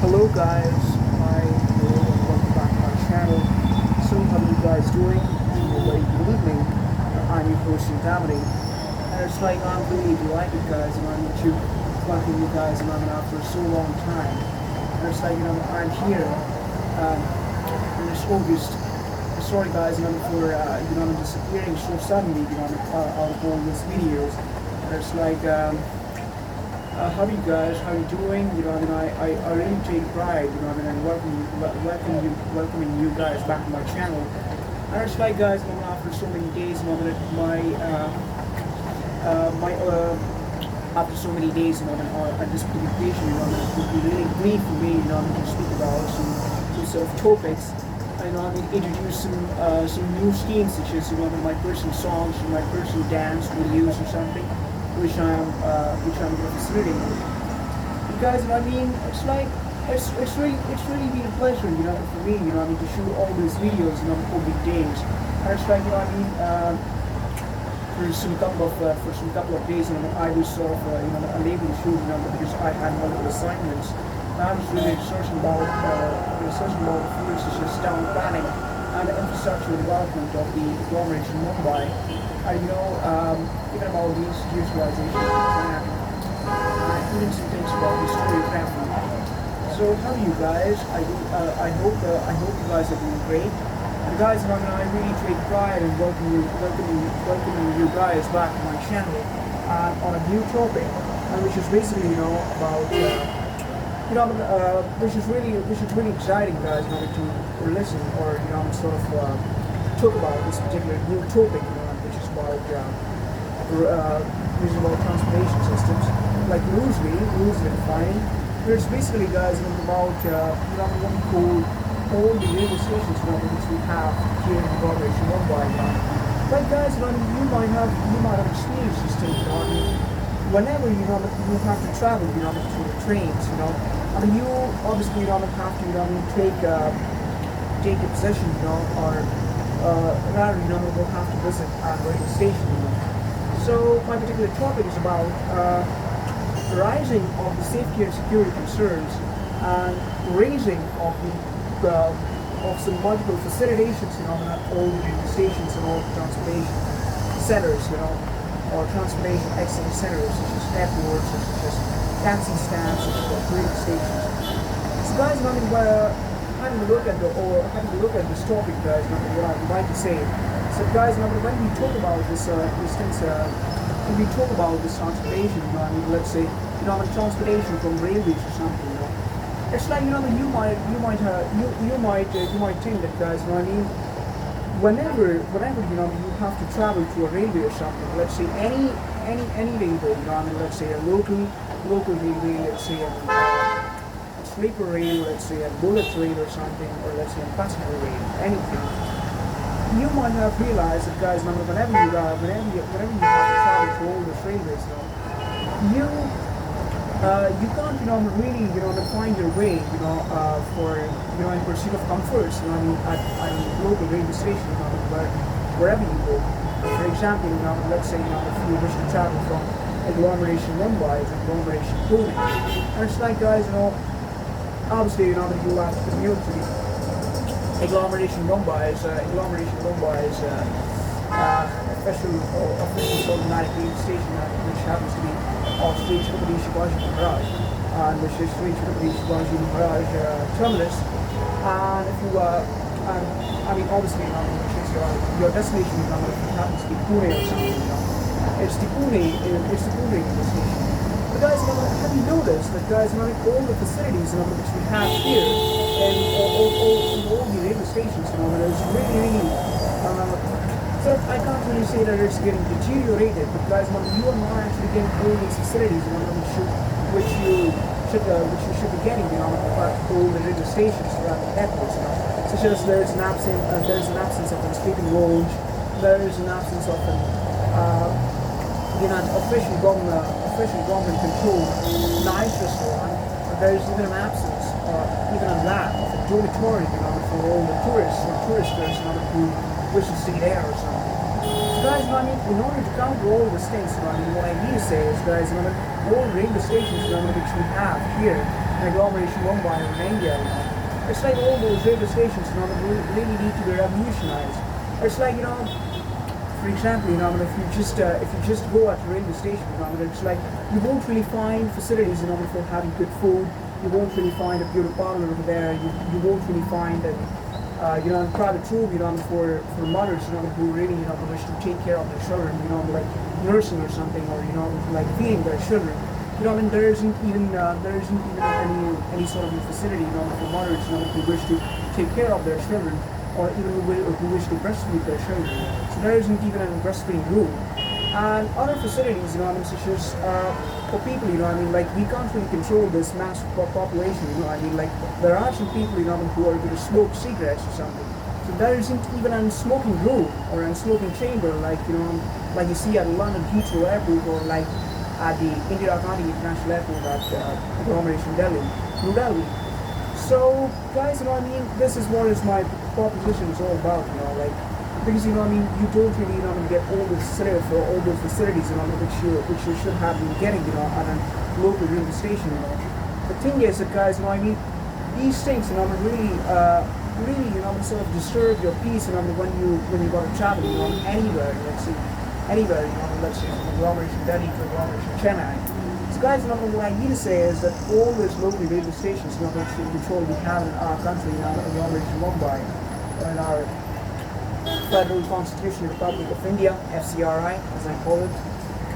Hello guys, hi, hello and welcome back to my channel. So how are you guys doing? A very good evening. I'm your host Scantiness, and it's like I'm really delighted guys, I'm with you, welcome you guys, and I'm after so long time. And it's like I'm here in this August. Sorry guys, for I'm disappearing so suddenly, out of all these videos. And it's like how are you guys? How are you doing? I really take pride, and welcoming you guys back to my channel. And it's like, guys, after so many days, after so many days, at this publication, it would be really great for me, to speak about some sort of topics. Introduce some new schemes, such as my personal songs, my personal dance videos or something, which I'm facilitating. You guys, it's like it's really been a pleasure, for me, to shoot all these videos, over the days. And it's like, for some couple of days, I was sort of unable to shoot, because I had multiple assignments. I was really researching about the fields such as town planning and the infrastructure development of the agglomeration Mumbai. Even about the institutionalization of the plan, even some things about historiography. So how are you guys? I hope you guys are doing great. And guys, I really take pride in welcoming you guys back to my channel on a new topic, which is basically about. Which is really exciting, guys, to listen or sort of talk about this particular new topic, which is about transportation systems, like loosely defined. It's basically, guys, about what we call all the railway stations which we have here in the agglomeration Mumbai. Like, guys, you might have experienced this thing, whenever you have to travel, to the trains, you obviously have to take a possession, or rather, will have to visit a railway station. So my particular topic is about rising of the safety and security concerns and raising of some multiple facilitations, at all the railway stations and all the transportation centers, or transportation excellence centers, such as airports, such as taxi stands, such as railway stations. So guys, having a look at this topic, guys, what I would like to say. So guys, when we talk about when we talk about this transportation, let's say, transportation from railways or something, it's like, you might think that, guys, whenever you have to travel to a railway or something, let's say any railway, let's say a local railway, let's say a sleeper rail, let's say a bullet rail or something, or let's say a passenger rail, anything. You might have realized that, guys, whenever you have to travel to all those railways, you can't really find your way for in pursuit of comforts at local railway station wherever you go. For example, let's say if you wish to travel from agglomeration Mumbai to agglomeration Pune, and it's like, guys, obviously you have to commute to the agglomeration Mumbai is official automatic railway station, which happens to be off Sri Chhatrapati Shivaji Maharaj, and which is Sri Chhatrapati Shivaji Maharaj Terminus. And if you obviously, which is your destination, happens to be Pune or something, it's the Pune railway station. But guys, have you noticed that, guys, all the facilities which we have here and all the railway stations, there's really so I can't really say that it's getting deteriorated, but, guys, you are not actually getting all these facilities which you should be getting, at all the railway stations around the airports, such as there's an absence of a sleeping lounge, there is an absence of an official government controlled night restaurant. There is even an absence, even a lack of a dormitory, for all the touristers, who wish to stay there or something. So, guys, in order to counter all these things, what I need to say is, guys, all railway stations, which we have here agglomeration Mumbai or in India, it's like all those railway stations, really need to be revolutionized. It's like, for example, if you just go at a railway station, it's like you won't really find facilities, for having good food. You won't really find a beauty parlor over there. You won't really find a private room, for mothers, who really, wish to take care of their children, like nursing or something, or like feeding their children. There isn't even any sort of facility, for mothers, who wish to take care of their children, or even who wish to breastfeed their children. So there isn't even a breastfeeding room. And other facilities, such as for people, like we can't really control this massive population, like there are some people, who are going to smoke cigarettes or something. So there isn't even a smoking room or a smoking chamber, like like you see at London Heathrow Airport, or like at the Indira Gandhi International Airport at agglomeration New Delhi. So guys, this is what is my proposition is all about, like. Because you don't really get all the facilities or all those facilities which you should have been getting at a local railway station. The thing is that guys, these things really sort of disturb your peace when you go to travel anywhere, let's say from agglomeration Delhi to agglomeration Chennai. So guys, what I need to say is that all these local railway stations which we have in our country, agglomeration Mumbai, in our Federal Constitutional Republic of India, FCRI, as I call it,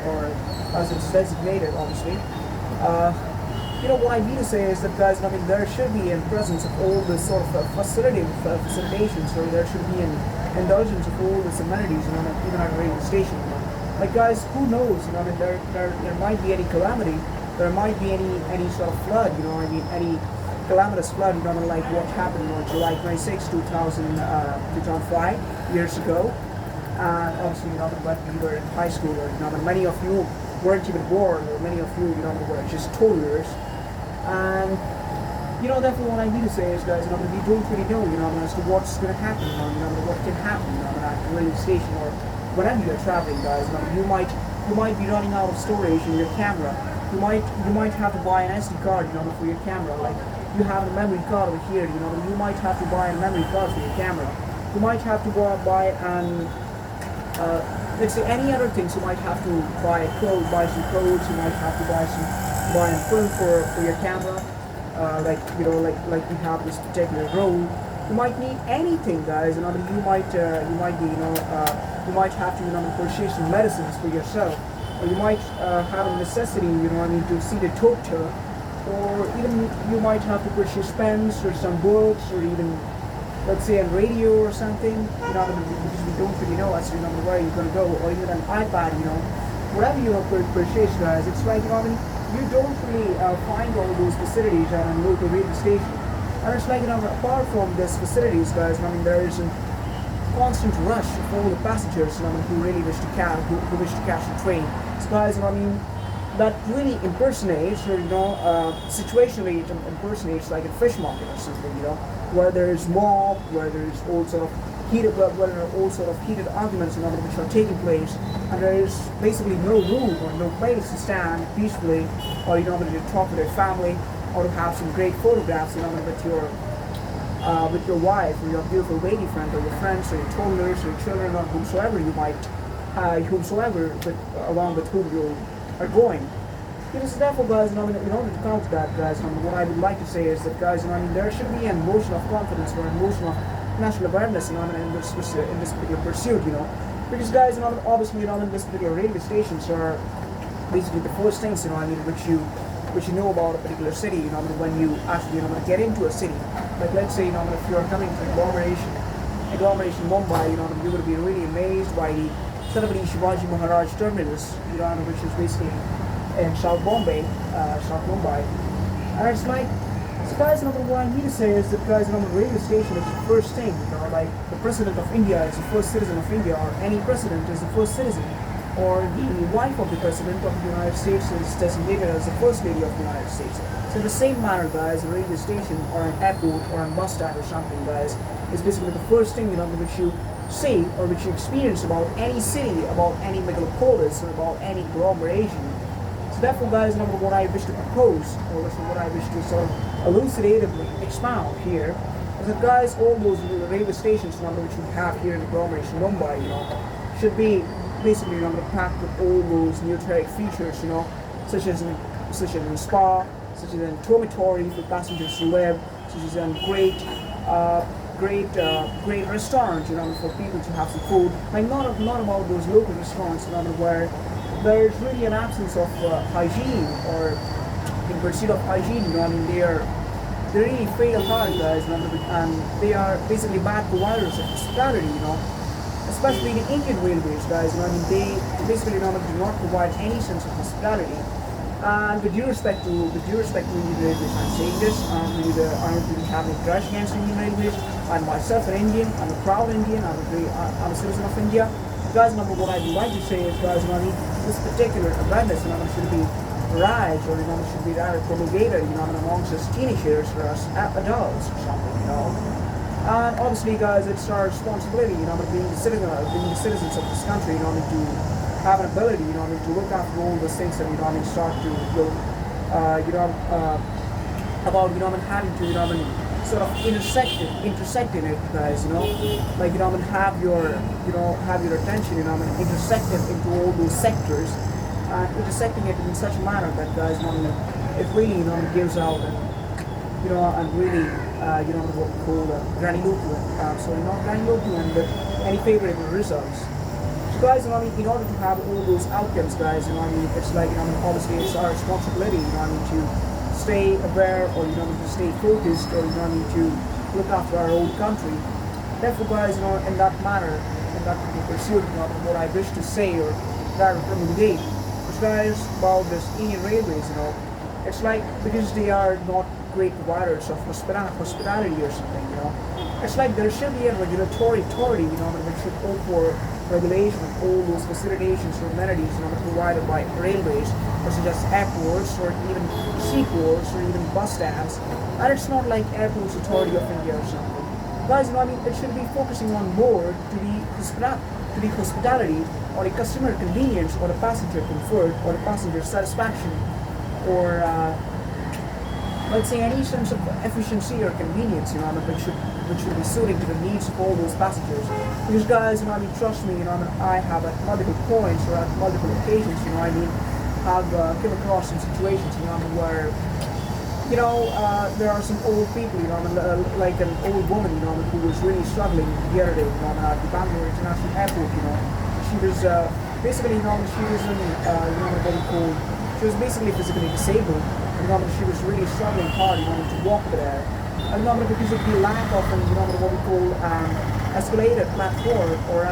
or as it's designated, obviously. What I mean to say is that, guys, there should be a presence of all this sort of facilitations, or there should be an indulgence of all these amenities, even at a railway station. Like, guys, who knows? There might be any calamity, there might be any sort of flood, any calamitous flood, like what happened on July 26, 2005, years ago. Obviously, when we were in high school, or many of you weren't even born, or many of you, were just toddlers. And therefore, what I need to say is, guys, we don't really know, as to what's going to happen, what can happen, at the railway station, or whenever you're traveling, guys. You might be running out of storage in your camera. You might have to buy an SD card, for your camera. Like, you have a memory card over here, you might have to buy a memory card for your camera. You might have to go out buy let's say any other things. You might have to buy some clothes. You might have to buy a film for your camera. Like you have this particular roll. You might need anything, guys. You might have to purchase some medicines for yourself, or you might have a necessity, to see the doctor. Or even you might have to purchase pens or some books, or even, let's say, a radio or something, because we don't really know as to where you're going to go, or even an iPad, whatever you have purchased, guys. It's like, you don't really find all those facilities at a local railway station. And it's like, apart from these facilities, guys, there is a constant rush of all the passengers, who really wish to catch the train. So, guys, that really impersonates, or situationally it impersonates like a fish market or something, where there is mob, where there is all sort of heated arguments, which are taking place, and there is basically no room or no place to stand peacefully, or to talk with your family, or to have some great photographs, with your wife, or your beautiful lady friend, or your friends, or your toddlers, or your children, or whomsoever you might, along with whom you are going. Because therefore, guys, in order to counter that, guys, what I would like to say is that, guys, there should be an emotion of confidence, or an emotion of national awareness, in this particular pursuit, Because, guys, obviously, in this particular railway stations are basically the first things, which you know about a particular city, when you actually, get into a city. Like, let's say, if you're coming to agglomeration Mumbai, you would be really amazed by the Chhatrapati Shivaji Maharaj Terminus, which is basically in South Mumbai. And it's like, so guys, what I need to say is that, guys, the railway station is the first thing, like the President of India is the first citizen of India, or any president is the first citizen, or the wife of the President of the United States is designated as the First Lady of the United States. So in the same manner, guys, a railway station, or an airport, or a bus stand, or something, guys, is basically the first thing, which you see, or which you experience about any city, about any megalopolis, or about any agglomeration. So So therefore, guys, what I wish to propose, or what I wish to sort of elucidatively expound here, is that, guys, all those railway stations, which we have here in agglomeration Mumbai, should be basically, packed with all those neutralic features, such as in spa, such as in dormitory for passengers to live, such as in great restaurant, for people to have some food. Like not about those local restaurants, where there's really an absence of hygiene, or in pursuit of hygiene. They really fail hard, guys, and they are basically bad providers of hospitality. Especially the Indian railways, guys. They basically do not provide any sense of hospitality. And with due respect to Indian railways, I'm saying this. I don't really have any grudge against Indian railways. I'm myself an Indian. I'm a proud Indian. I'm a citizen of India. Guys, what I would like to say is, guys, this particular awareness, should be raised, or should be rather promulgated, amongst us teenagers or us adults or something, And obviously, guys, it's our responsibility, being the citizens of this country, to have an ability, to look after all those things that, start to look, about, having to, sort of intersect in it, guys, like, have your attention, intersected into all those sectors, intersecting it in such a manner that, guys, it really, gives out, and really, what we call grandiloquent, not grandiloquent, but any favorable results. So, guys, in order to have all those outcomes, guys, it's like, obviously it's our responsibility, to stay aware, or, to stay focused, or, to look after our own country. Therefore, guys, in that manner, in that pursuit, what I wish to say, or rather promulgate, is, guys, about this Indian railways, it's like, because they are not great providers of hospitality or something, it's like there should be a regulatory authority, which should call for regulation of all those facilitations or amenities, provided by railways, such as airports, or even seaports, or even bus stands. And it's not like Airports Authority of India or something. Guys, it should be focusing on more to the hospitality, or the customer convenience, or the passenger comfort, or the passenger satisfaction, or let's say any sense of efficiency or convenience, which should be suiting to the needs of all those passengers. Because, guys, trust me, I have at multiple points, or at multiple occasions, have come across some situations, where, there are some old people, like an old woman, who was really struggling the other day, at the Bangalore International Airport, She was basically, she was in, what we call, she was basically physically disabled. She was really struggling hard, to walk there. And because of the lack of, what we call escalated platform, or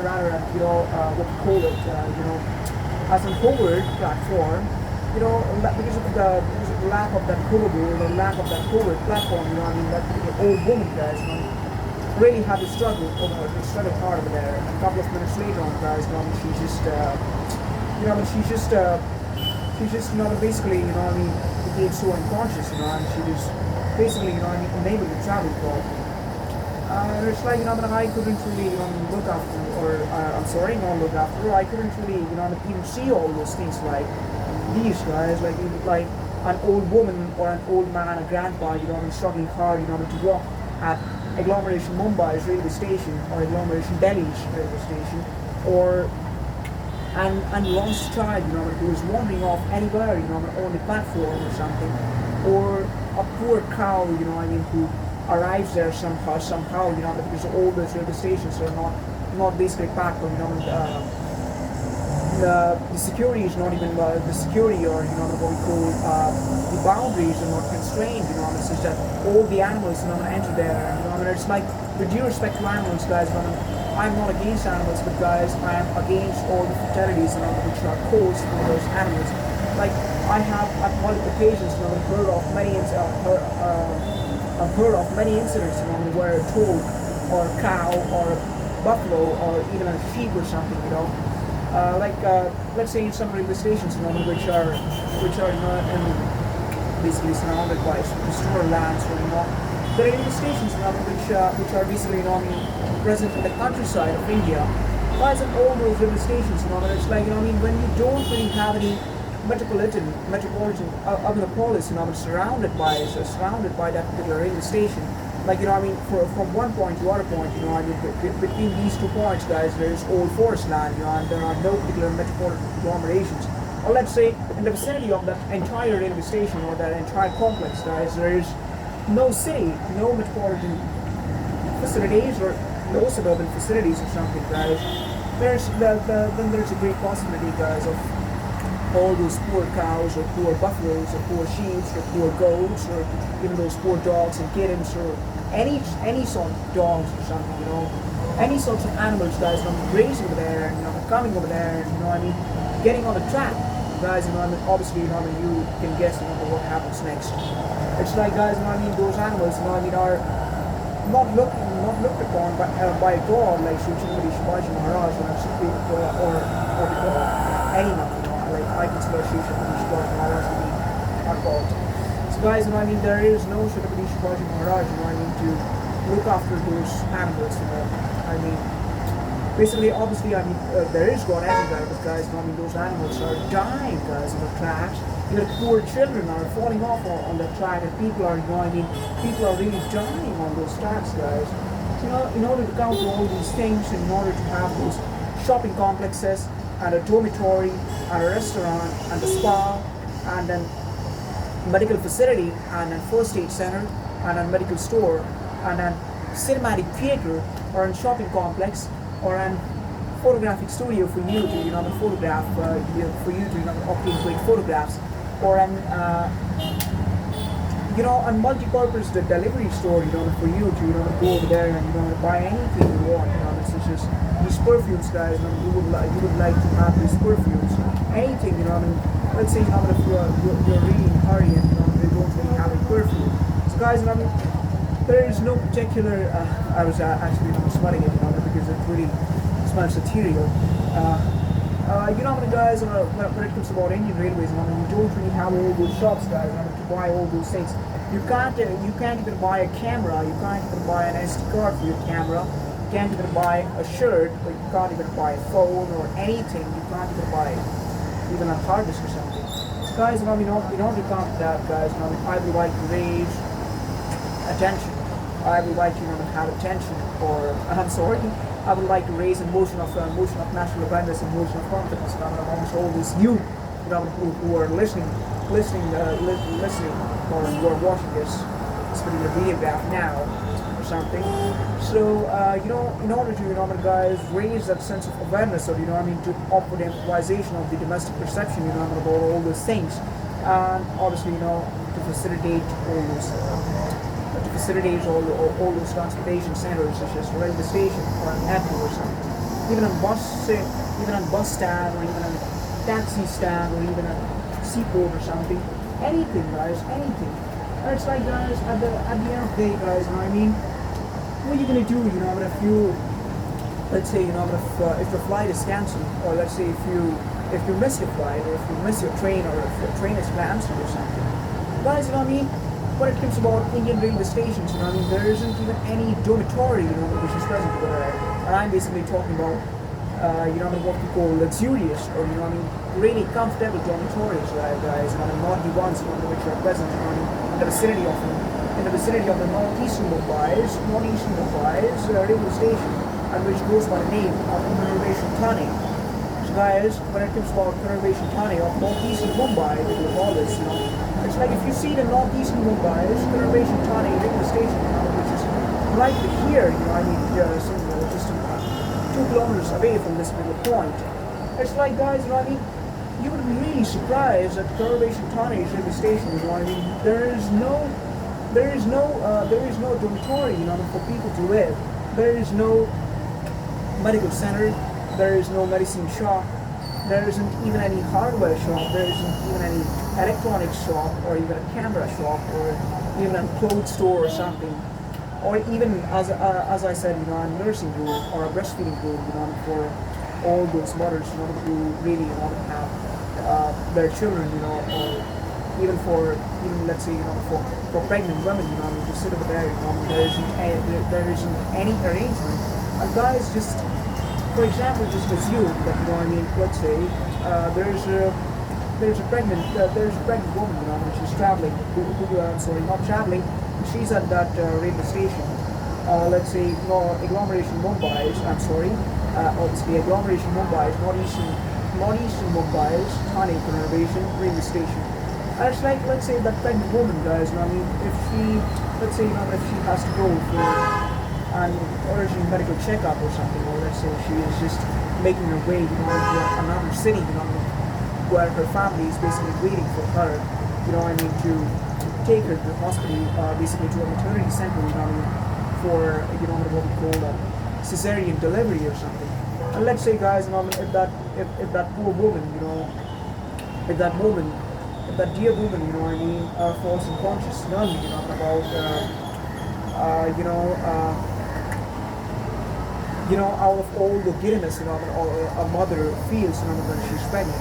rather, what we call it, as an hovered platform, because of the lack of that hoverboard, or lack of that hovered platform, that old woman, guys, really had to struggle hard over there. And a couple of minutes later on, guys, she just, basically, became so unconscious, and she was basically, unable to travel properly. It's like, I couldn't really, look after, or, not look after, I couldn't really, even see all those things like these, guys, like an old woman, or an old man, a grandpa, struggling hard, to walk at agglomeration Mumbai's railway station, or agglomeration Delhi's railway station, or and lost child, who is wandering off anywhere, on the platform or something, or a poor cow, who arrives there somehow, because all those railway stations are not basically packed, or the security is not even the security, or what we call the boundaries are not constrained, such that all the animals enter there, it's like, with due respect to animals, guys, I'm not against animals, but, guys, I am against all the fatalities which are caused by those animals. Like, I have at multiple occasions heard of many incidents where a dog, or a cow, or a buffalo, or even a sheep or something, let's say in some railway stations, which are basically surrounded by pastoral lands, or the railway stations, which are basically present in the countryside of India. Guys, at all those railway stations, it's like, when you don't really have any metropolitan urban polis, surrounded by that particular railway station. Like, from one point to other point, between these 2 points, guys, there is old forest land, and there are no particular metropolitan agglomerations. Or let's say, in the vicinity of that entire railway station or that entire complex, guys, there is no city, no metropolitan facilities or no suburban facilities or something, guys. Then there's a great possibility, guys, of all those poor cows or poor buffaloes or poor sheep or poor goats or even those poor dogs and kittens or any sort of dogs or something, any sorts of animals, guys, grazing over there and coming over there and getting on the track, guys, obviously, you can guess what happens next. It's like, guys, those animals, are not looked upon by God, like Shri Shivaji Maharaj or anyone, like I consider Shri Shivaji Maharaj to be our God. So, guys, there is no Shri Shivaji Maharaj, to look after those animals, basically, obviously, there is God everywhere, but, guys, those animals are dying, guys, on the tracks. Even poor children are falling off on the track, and people are really dying on those tracks, guys. So, in order to counter all these things, in order to have those shopping complexes, and a dormitory, and a restaurant, and a spa, and then medical facility, and a first aid center, and a medical store, and a cinematic theater, or a shopping complex, or a photographic studio for you to photograph, for you to obtain great photographs, or a multi-purpose delivery store, for you to go over there and buy anything you want. Such as these perfumes, guys. You would like to have these perfumes, anything. Let's say if you're really in a hurry and they don't really have any perfume. So, guys, there is no particular. I was actually smelling it, because it really smells ethereal. Guys, when it comes about Indian Railways, you don't really have all those shops, guys, to buy all those things. You can't even buy a camera. You can't even buy an SD card for your camera. You can't even buy a shirt, or you can't even buy a phone or anything. You can't even buy even a hard disk or something. So, guys, in order to counter that, guys, I would like to raise attention. I would like to have attention, or I would like to raise a motion of national awareness and motion of confidence amongst all these youth who are listening, or who are watching this particular video graph now or something. So, in order to, guys, raise that sense of awareness, or, to offer the improvisation of the domestic perception, about all those things, and obviously, to facilitate all those transportation centers, such as railway station or an airport or something, even on bus stand, or even a taxi stand, or even a seaport or something, anything, guys, anything. And it's like, guys, at the end of the day, guys, what are you gonna do, if you, let's say, if the flight is cancelled, or let's say if you miss your flight, or if you miss your train, or if your train is cancelled or something, guys, when it comes about Indian railway stations, there isn't even any dormitory, which is present over there. And I'm basically talking about, what we call luxurious, or, really comfortable dormitories, right, guys, not the ones, which are present, in the vicinity of the northeastern Mumbai's railway station, and which goes by the name of Conservation Thane. So, guys, when it comes about Conservation Thane of northeastern Mumbai, we will call this, it's like if you see the northeastern Mumbai's Conservation Thane railway station, which is right here, just 2 kilometers away from this little point. It's like, guys, you would be really surprised at Conservation Thane railway station. There is no dormitory, for people to live. There is no medical center. There is no medicine shop. There isn't even any hardware shop. There isn't even any electronics shop, or even a camera shop, or even a clothes store or something, or even, as I said, a nursing room or a breastfeeding room, for all those mothers, who really have their children, or even let's say, for pregnant women, to sit over there, there isn't any arrangement. And, guys, just for example, just assume that, let's say, there's there's a pregnant woman, you know, when she's traveling, not traveling, she's at that railway station. Let's say agglomeration Mumbai's, obviously agglomeration Mumbai's, northeastern Mumbai's Thane Conservation railway station. And it's like, let's say that pregnant woman, guys, you know, I mean, if she, let's say, you know, if she has to go for an urgent medical checkup or something, or let's say she is just making her way, you know, into another city, you know, where her family is basically waiting for her, you know, I mean, to take her to the hospital, basically to a maternity center, you know, for, you know, what we call a cesarean delivery or something. And let's say, guys, you know, if that poor woman, you know, if that dear woman, you know, I mean, falls unconscious suddenly, you know, about, out of all the giddiness, you know, a mother feels, you know, when she's pregnant.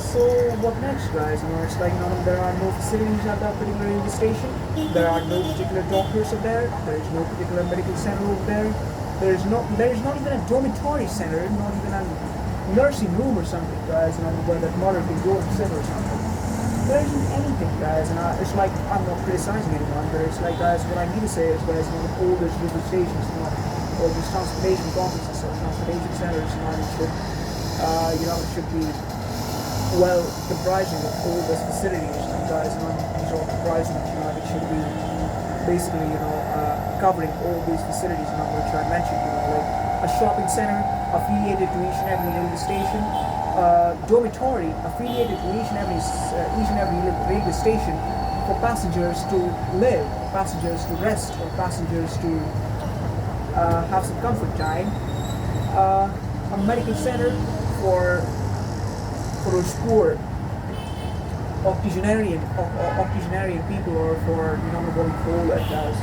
So what next, guys? You know, it's like, you know, there are no facilities at that particular railway station. There are no particular doctors up there. There is no particular medical center over there. There is not even a dormitory center, not even a nursing room or something, guys, you know, where that mother can go and sit or something. There isn't anything, guys, and it's like, I'm not criticizing anyone, but it's like, guys, what I need to say is, guys, you know, all these railway stations, you know, all these transportation complexes or transportation centers, you know, it should be well comprising of all these facilities, and guys, you know, these are comprising, you know, it should be basically, you know, covering all these facilities, you know, which I mentioned, you know, like a shopping center affiliated to each and every railway station, dormitory affiliated to each and every railway station for passengers to live, passengers to rest, or passengers to have some comfort time, a medical center for those poor octogenarian people, or for, you know, what we call it as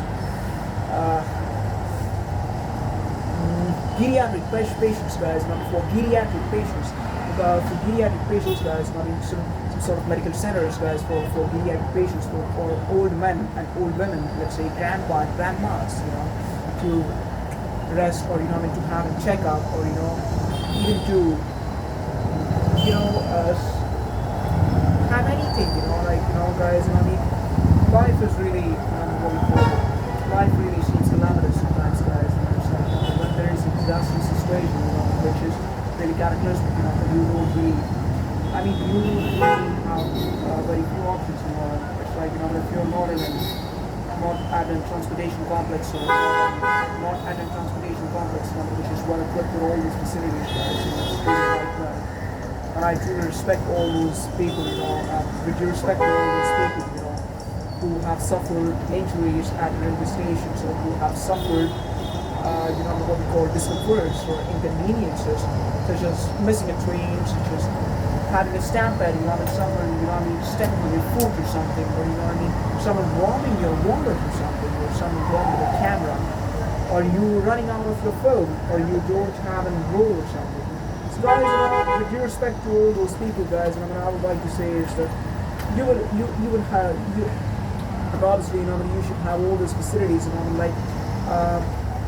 geriatric patients, guys, not for geriatric patients. For geriatric patients, guys, not in some sort of medical centers, guys, for geriatric patients, for old men and old women, let's say grandpa and grandmas, you know, to rest, or, you know, to have a checkup, or, you know, even to, you know, have anything, you know, like, you know, guys, you know, I mean, life is really, what we call it, life really seems calamitous sometimes, guys, you know, it's like, you know, when there is a disastrous situation, you know, which is really cataclysmic, you know, you will really have very few options, you know, it's like, you know, if you're not at a transportation complex, or not at a transportation complex, you know, which is well equipped with all these facilities, guys, you know, it's really like, and I truly respect all those people, you know, with due respect to all those people, you know, who have suffered injuries at railway stations, or who have suffered, you know, what we call discomforts or inconveniences, such as missing a train, such as having a stampede, you know, someone, you know, stepping on your foot or something, or, you know, someone robbing your wallet or something, or someone robbing the camera, or you running out of your phone, or you don't have a roll or something. So, guys, you know, with due respect to all those people, guys, and I would like to say is that you will have, and obviously, you know, you should have all those facilities, you know, like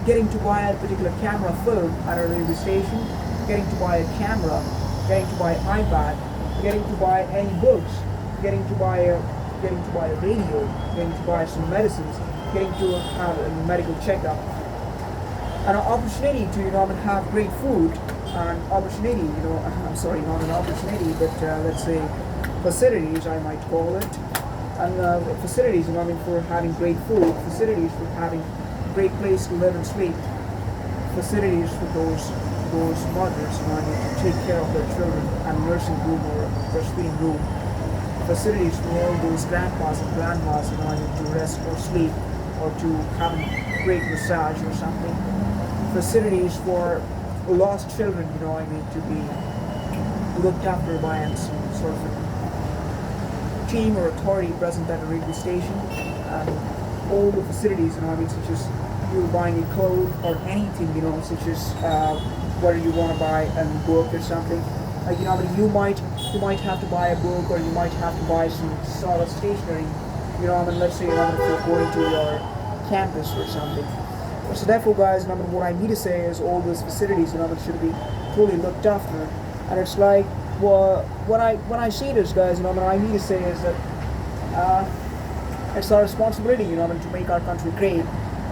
getting to buy a particular camera film at a railway station, getting to buy a camera, getting to buy an iPad, getting to buy any books, getting to buy a radio, getting to buy some medicines, getting to have a medical checkup, an opportunity to, you know, have great food, an opportunity, you know, I'm sorry, not an opportunity, but let's say facilities, I might call it, and facilities, you know, for having great food, facilities for having great place to live and sleep, facilities for those mothers, you know, to take care of their children, and nursing room or breastfeeding room, facilities for all those grandpas and grandmas, you know, to rest or sleep, or to have a great massage or something, facilities for lost children, you know, to be looked after by some sort of a team or authority present at a railway station, and all the facilities, you know, such as you buying a clothes or anything, you know, such as whether you want to buy a book or something, like, you know, you might have to buy a book, or you might have to buy some sort of stationery, you know, let's say, you know, if you're going to your campus or something. So therefore, guys, what I need to say is all these facilities, you know, should be fully looked after, and it's like well, when I say this, guys, what I mean to say is that it's our responsibility, to make our country great.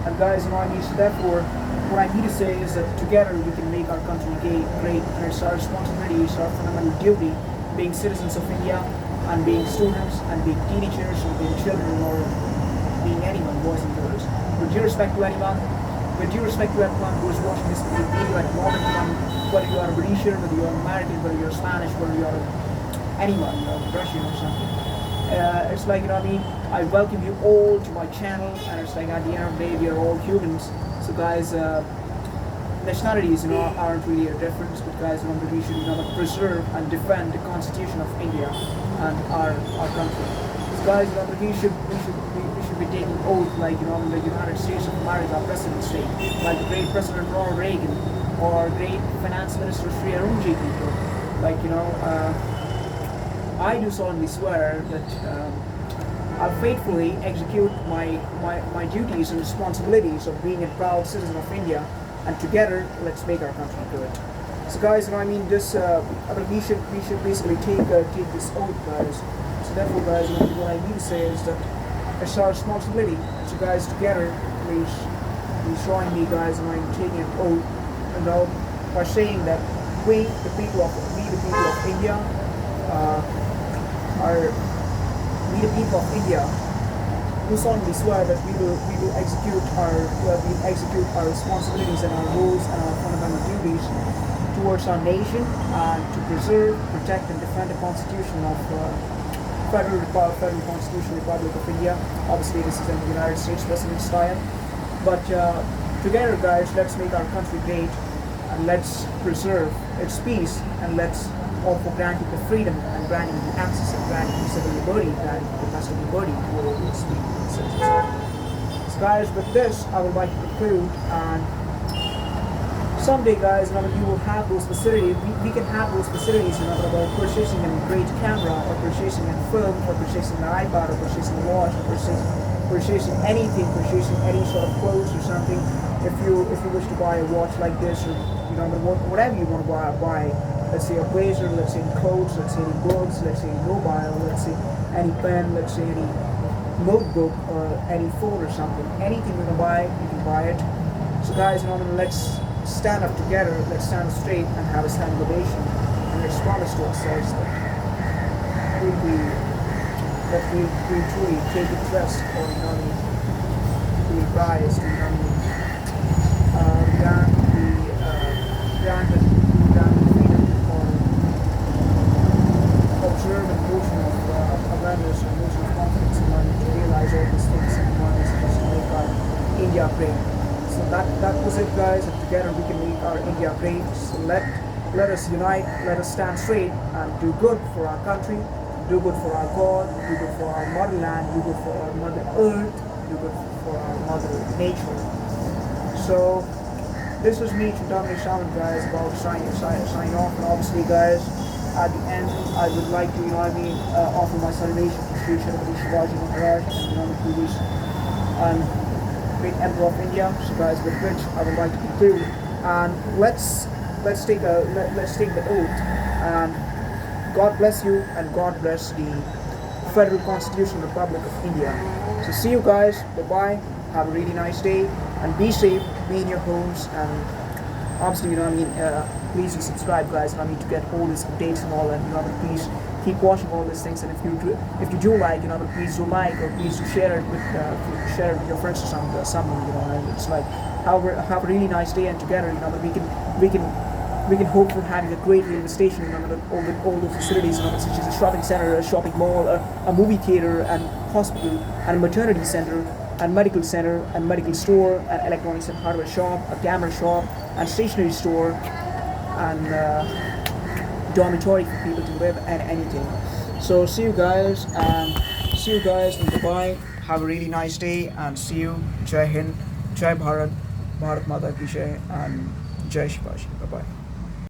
And guys, I mean, so therefore, what I mean to say is that together we can make our country great. And it's our responsibility, it's our fundamental duty, being citizens of India, and being students, and being teenagers, and being children, or being anyone, boys and girls. With due respect to anyone, who is watching this video at the moment, whether you are a British, whether you are American, whether you are Spanish, whether you are anyone, Russian or something. It's like, I mean, I welcome you all to my channel, and it's like at the end of the day, we are all humans. So guys, nationalities, aren't really a difference, but guys, we should, preserve and defend the Constitution of India and our country. So guys, we should be taking oath, like, in the United States of America, President state, like the great President Ronald Reagan, or great Finance Minister Sri Arun Jaitley. Like, I do solemnly swear that I'll faithfully execute my duties and responsibilities of being a proud citizen of India, and together let's make our country good. So guys, I mean, this we should basically take this oath, guys. So therefore, guys, what I need to say is that it's our responsibility. So guys, together, please join me, guys, and I'm taking an oath, by saying that we, the people of India, do solemnly swear that we will execute our responsibilities and our roles and our fundamental duties towards our nation, to preserve, protect, and defend the Constitution of Federal Constitutional Republic of India. Obviously, this is in the United States President style. But together, guys, let's make our country great, and let's preserve its peace, and let's offer granting the freedom, and granting the access, and granting the civil liberty, granting the domestic liberty to all its citizens. So guys, with this, I would like to conclude, and someday, guys, you will have those facilities. We can have those facilities, about purchasing a great camera, or purchasing a film, or purchasing an iPad, or purchasing a watch, or purchasing anything, purchasing any sort of clothes or something. If you wish to buy a watch like this, or whatever you want to buy. Let's say a blazer, let's say any coats, let's say any books, let's say any mobile, let's say any pen, let's say any notebook, or any phone or something. Anything you can buy, you can buy it. So guys, let's stand up together, let's stand straight, and have a standing ovation, and let's promise to ourselves that we truly take interest, or we rise to grant the freedom, or observe a notion of awareness, and notion of confidence, to realize all these things, and just to make our India great. So that was it, guys, and together we can make our India great. So let us unite, let us stand straight, and do good for our country, do good for our God, do good for our motherland, do good for our mother earth, do good for our mother nature. So this was me, Transportational, guys, about sign off. And obviously, guys, at the end, I would like to, offer my salutation to Sri Chhatrapati Shivaji Maharaj, and the previous and great Emperor of India. So, guys, with which I would like to conclude. And let's take the oath. And God bless you, and God bless the Federal Constitutional Republic of India. So see you guys. Bye-bye. Have a really nice day, and be safe, be in your homes, and obviously, please do subscribe, guys, to get all these updates and all, and please keep watching all these things. And if you do like, please do like, or please do share it with your friends or someone, and it's like have a really nice day, and together, we can hope for having a great railway station, with all the facilities, such as a shopping center, a shopping mall, a movie theater, and hospital, and a maternity center, and medical center, and medical store, and electronics and hardware shop, a camera shop, and stationery store, and dormitory for people to live, and anything. So see you guys, and goodbye. Have a really nice day, and see you. Jai Hind, Jai Bharat, Bharat Mata Ki Jai, and Jai Shivaji. Bye bye.